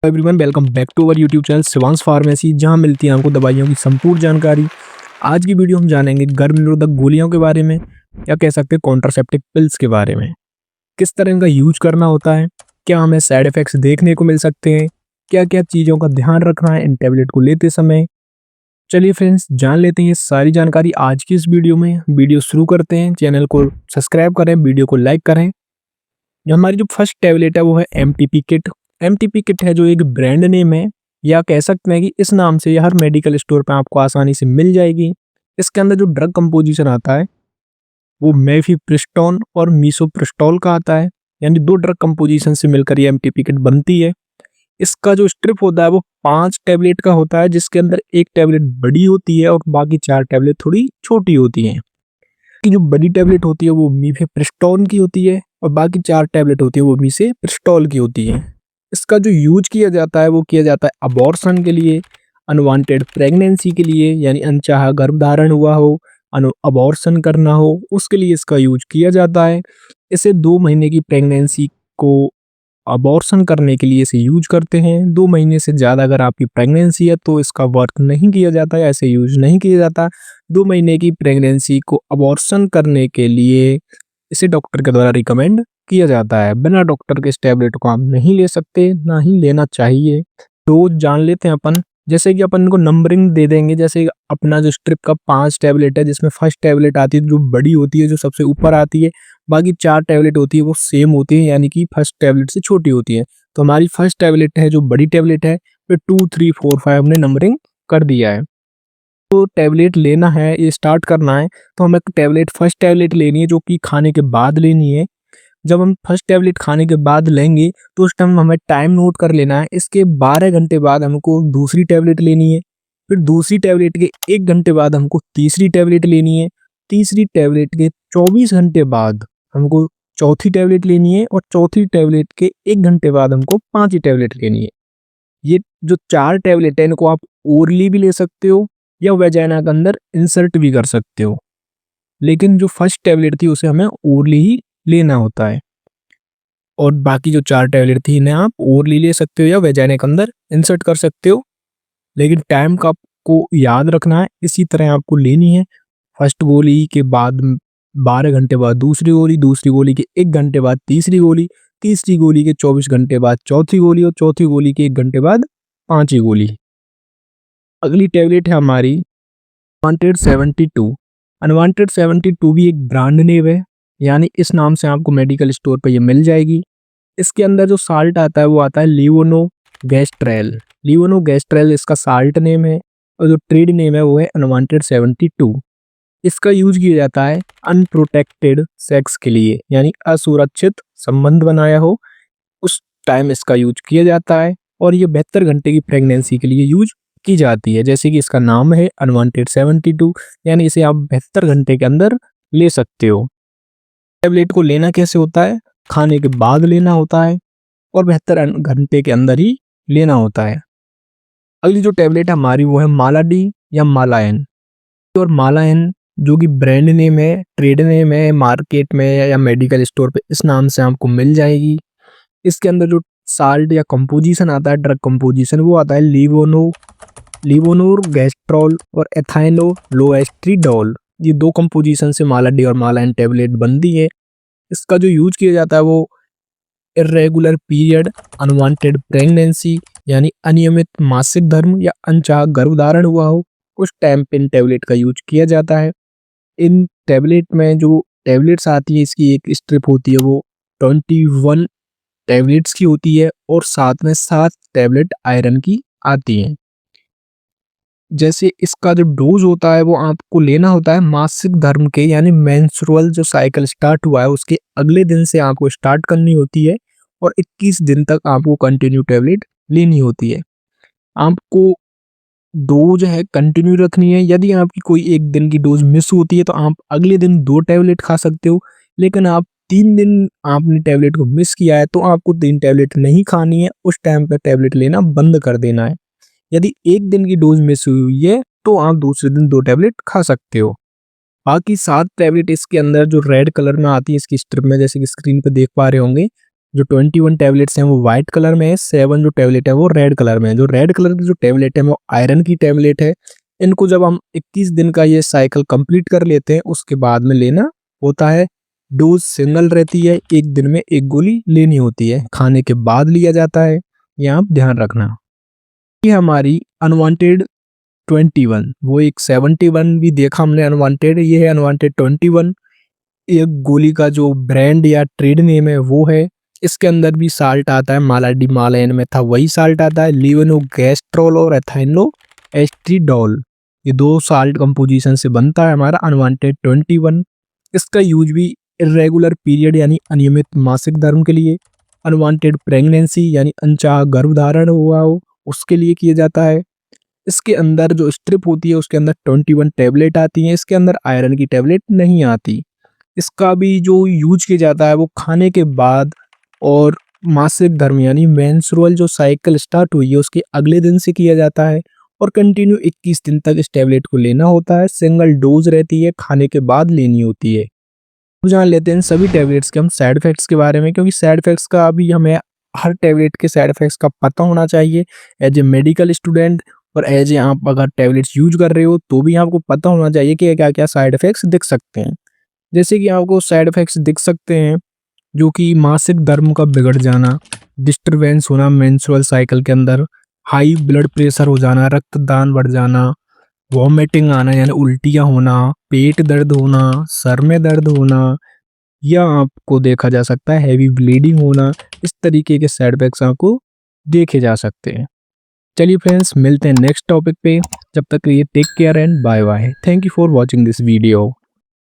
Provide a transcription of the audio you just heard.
Everyone welcome back to our YouTube channel Shivansh pharmacy, जहां मिलती है आपको दवाइयों की संपूर्ण जानकारी। आज की वीडियो हम जानेंगे गर्भ निरोधक गोलियों के बारे में, या कह सकते हैं कॉन्ट्रासेप्टिव पिल्स के बारे में। किस तरह इनका यूज करना होता है, क्या हमें साइड इफेक्ट्स देखने को मिल सकते हैं, क्या क्या चीज़ों का ध्यान रखना है इन टैबलेट को लेते समय। चलिए फ्रेंड्स, जान लेते हैं ये सारी जानकारी आज की इस वीडियो में। वीडियो शुरू करते हैं, चैनल को सब्सक्राइब करें, वीडियो को लाइक करें। हमारी जो फर्स्ट टैबलेट है वो है एमटीपी किट। एमटीपी किट है जो एक ब्रांड नेम है, या कह सकते हैं कि इस नाम से हर मेडिकल स्टोर पे आपको आसानी से मिल जाएगी। इसके अंदर जो ड्रग कंपोजिशन आता है वो मेफिप्रिस्टोन और मीसोप्रिस्टोल का आता है, यानी दो ड्रग कंपोजिशन से मिलकर ये एमटीपी किट बनती है। इसका जो स्ट्रिप होता है वो 5 टैबलेट का होता है, जिसके अंदर एक टैबलेट बड़ी होती है और बाकी 4 टैबलेट थोड़ी छोटी होती हैं। कि जो बड़ी टैबलेट होती है वो मीफेप्रिस्टोन की होती है और बाकी 4 टैबलेट होती है वो मीसेप्रिस्टोल की होती है। इसका जो यूज किया जाता है वो किया जाता है अबॉर्शन के लिए, अनवांटेड प्रेगनेंसी के लिए, यानी अनचाहा गर्भधारण हुआ हो, अबॉर्शन करना हो, उसके लिए इसका यूज किया जाता है। इसे 2 महीने की प्रेगनेंसी को अबॉर्शन करने के लिए इसे यूज करते हैं। 2 महीने से ज़्यादा अगर आपकी प्रेगनेंसी है तो इसका वर्क नहीं किया जाता है, ऐसे यूज नहीं किया जाता। 2 महीने की प्रेगनेंसी को अबॉर्शन करने के लिए इसे डॉक्टर के द्वारा रिकमेंड किया जाता है। बिना डॉक्टर के इस टैबलेट को आप नहीं ले सकते, ना ही लेना चाहिए। तो जान लेते हैं अपन, जैसे कि अपन इनको नंबरिंग दे देंगे। जैसे अपना जो स्ट्रिप का 5 टैबलेट है, जिसमें फर्स्ट टैबलेट आती है जो बड़ी होती है, जो सबसे ऊपर आती है। बाकी 4 टैबलेट होती है वो सेम होती है, यानी कि फर्स्ट टैबलेट से छोटी होती है। तो हमारी फर्स्ट टैबलेट है जो बड़ी टैबलेट है, फिर 2, 3, 4, 5 हमने नंबरिंग कर दिया है। तो टैबलेट लेना है, ये स्टार्ट करना है, तो हमें फर्स्ट टैबलेट लेनी है जो कि खाने के बाद लेनी है। जब हम फर्स्ट टैबलेट खाने के बाद लेंगे तो उस टाइम हमें टाइम नोट कर लेना है। इसके 12 घंटे बाद हमको दूसरी टैबलेट लेनी है। फिर दूसरी टैबलेट के 1 घंटे बाद हमको तीसरी टैबलेट लेनी है। तीसरी टैबलेट के 24 घंटे बाद हमको चौथी टैबलेट लेनी है और चौथी टैबलेट के 1 घंटे बाद हमको 5वीं टैबलेट लेनी है। ये जो 4 टैबलेट है इनको आप ओरली भी ले सकते हो या वेजाइना के अंदर इंसर्ट भी कर सकते हो, लेकिन जो फर्स्ट टैबलेट थी उसे हमें ओरली ही लेना होता है। और बाकी जो 4 टैबलेट थी इन्हें आप ओरली ले सकते हो या वेजाइना के अंदर इंसर्ट कर सकते हो, लेकिन टाइम का आपको याद रखना है। इसी तरह आपको लेनी है। फर्स्ट गोली के बाद 12 घंटे बाद दूसरी गोली के 1 घंटे बाद तीसरी गोली के 24 घंटे बाद चौथी गोली और चौथी गोली के 1 घंटे बाद 5वीं गोली। अगली टैबलेट है हमारी अनवांटेड 72। अनवांटेड 72 भी एक ब्रांड नेम है, यानी इस नाम से आपको मेडिकल स्टोर पे ये मिल जाएगी। इसके अंदर जो साल्ट आता है वो आता है लिवोनोगैस्ट्रेल। लिवोनोगैस्ट्रेल इसका साल्ट नेम है और जो ट्रेड नेम है वो है अनवांटेड 72। इसका यूज किया जाता है अनप्रोटेक्टेड सेक्स के लिए, यानी असुरक्षित संबंध बनाया हो उस टाइम इसका यूज किया जाता है। और ये 72 घंटे की प्रेगनेंसी के लिए यूज की जाती है। जैसे कि इसका नाम है अनवांटेड 72, यानी इसे आप 72 घंटे के अंदर ले सकते हो। टैबलेट को लेना कैसे होता है? खाने के बाद लेना होता है और 72 घंटे के अंदर ही लेना होता है। अगली जो टैबलेट है हमारी वो है मालाडी या मालायन। और मालायन जो कि ब्रांड नेम है, ट्रेड नेम है, मार्केट में या मेडिकल स्टोर पे इस नाम से आपको मिल जाएगी। इसके अंदर जो साल्ट या कंपोजिशन आता है, ड्रग कंपोजिशन, वो आता है लिवोनोरगेस्ट्रॉल और एथाइनोलोएस्ट्रिडोल। ये 2 कंपोजिशन से मालाडी और मालायन टैबलेट बनती है। इसका जो यूज किया जाता है वो इर्रेगुलर पीरियड, अनवांटेड प्रेगनेंसी यानी अनियमित मासिक धर्म या अनचाहा गर्भधारण हुआ हो, उस टाइम पे इन टैबलेट का यूज किया जाता है। इन टैबलेट में जो टैबलेट्स आती है, इसकी एक स्ट्रिप होती है वो 21 टैबलेट्स की होती है और साथ में 7 टैबलेट आयरन की आती हैं। जैसे इसका जो डोज होता है वो आपको लेना होता है मासिक धर्म के, यानी मेंस्ट्रुअल जो साइकिल स्टार्ट हुआ है उसके अगले दिन से आपको स्टार्ट करनी होती है और 21 दिन तक आपको कंटिन्यू टैबलेट लेनी होती है। आपको डोज है कंटिन्यू रखनी है। यदि आपकी कोई एक दिन की डोज मिस होती है तो आप अगले दिन 2 टैबलेट खा सकते हो, लेकिन आप 3 दिन आपने टैबलेट को मिस किया है तो आपको 3 टैबलेट नहीं खानी है, उस टाइम पर टैबलेट लेना बंद कर देना है। यदि एक दिन की डोज मिस हुई है तो आप दूसरे दिन 2 टैबलेट खा सकते हो। बाकी 7 टैबलेट इसके अंदर जो रेड कलर में आती है इसकी स्ट्रिप में, जैसे कि स्क्रीन पे देख पा रहे होंगे, जो 21 टैबलेट्स हैं वो वाइट कलर में है, 7 जो टैबलेट है वो रेड कलर में है। जो रेड कलर की जो टैबलेट है वो आयरन की टैबलेट है। इनको जब हम 21 दिन का ये साइकिल कंप्लीट कर लेते हैं उसके बाद में लेना होता है। डोज सिंगल रहती है, एक दिन में एक गोली लेनी होती है, खाने के बाद लिया जाता है, ये आप ध्यान रखना। ये हमारी अनवांटेड 21, वो एक 71 भी देखा हमने अनवांटेड, ये है अनवांटेड 21। एक गोली का जो ब्रांड या ट्रेड नेम है वो है। इसके अंदर भी साल्ट आता है, मालाडी में था वही साल्ट आता है। लिवेनो गैस्ट्रोल और एथाइनो एस्ट्रीडोल, ये 2 साल्ट कंपोजिशन से बनता है हमारा अनवांटेड 21। इसका यूज भी इरेगुलर पीरियड यानी अनियमित मासिक धर्म के लिए, अनवांटेड प्रेगनेंसी यानी अनचाहा गर्भधारण हुआ हो उसके लिए किया जाता है। इसके अंदर जो स्ट्रिप होती है उसके अंदर 21 टैबलेट आती हैं, इसके अंदर आयरन की टैबलेट नहीं आती। इसका भी जो यूज किया जाता है वो खाने के बाद और मासिक धर्म यानी मेंस्ट्रुअल जो साइकिल स्टार्ट हुई है उसके अगले दिन से किया जाता है और कंटिन्यू 21 दिन तक इस टैबलेट को लेना होता है। सिंगल डोज रहती है, खाने के बाद लेनी होती है। अब जान लेते हैं सभी टैबलेट्स के हम साइड इफेक्ट्स के बारे में, क्योंकि साइड इफेक्ट्स का अभी हमें हर टैबलेट के साइड इफेक्ट्स का पता होना चाहिए एज ए मेडिकल स्टूडेंट, और एज ए आप अगर टैबलेट्स यूज कर रहे हो तो भी आपको पता होना चाहिए कि क्या क्या साइड इफेक्ट्स दिख सकते हैं। जैसे कि आपको साइड इफेक्ट्स दिख सकते हैं जो कि मासिक धर्म का बिगड़ जाना, डिस्टरबेंस होना मेंस्ट्रुअल साइकिल के अंदर, हाई ब्लड प्रेशर हो जाना, रक्तदान बढ़ जाना, वॉमिटिंग आना यानी उल्टियाँ होना, पेट दर्द होना, सर में दर्द होना, या आपको देखा जा सकता है हैवी ब्लीडिंग होना। इस तरीके के साइड इफेक्ट्स आपको देखे जा सकते हैं। चलिए फ्रेंड्स, मिलते हैं नेक्स्ट टॉपिक पे। जब तक के लिए take care and bye bye. Thank you for watching this video.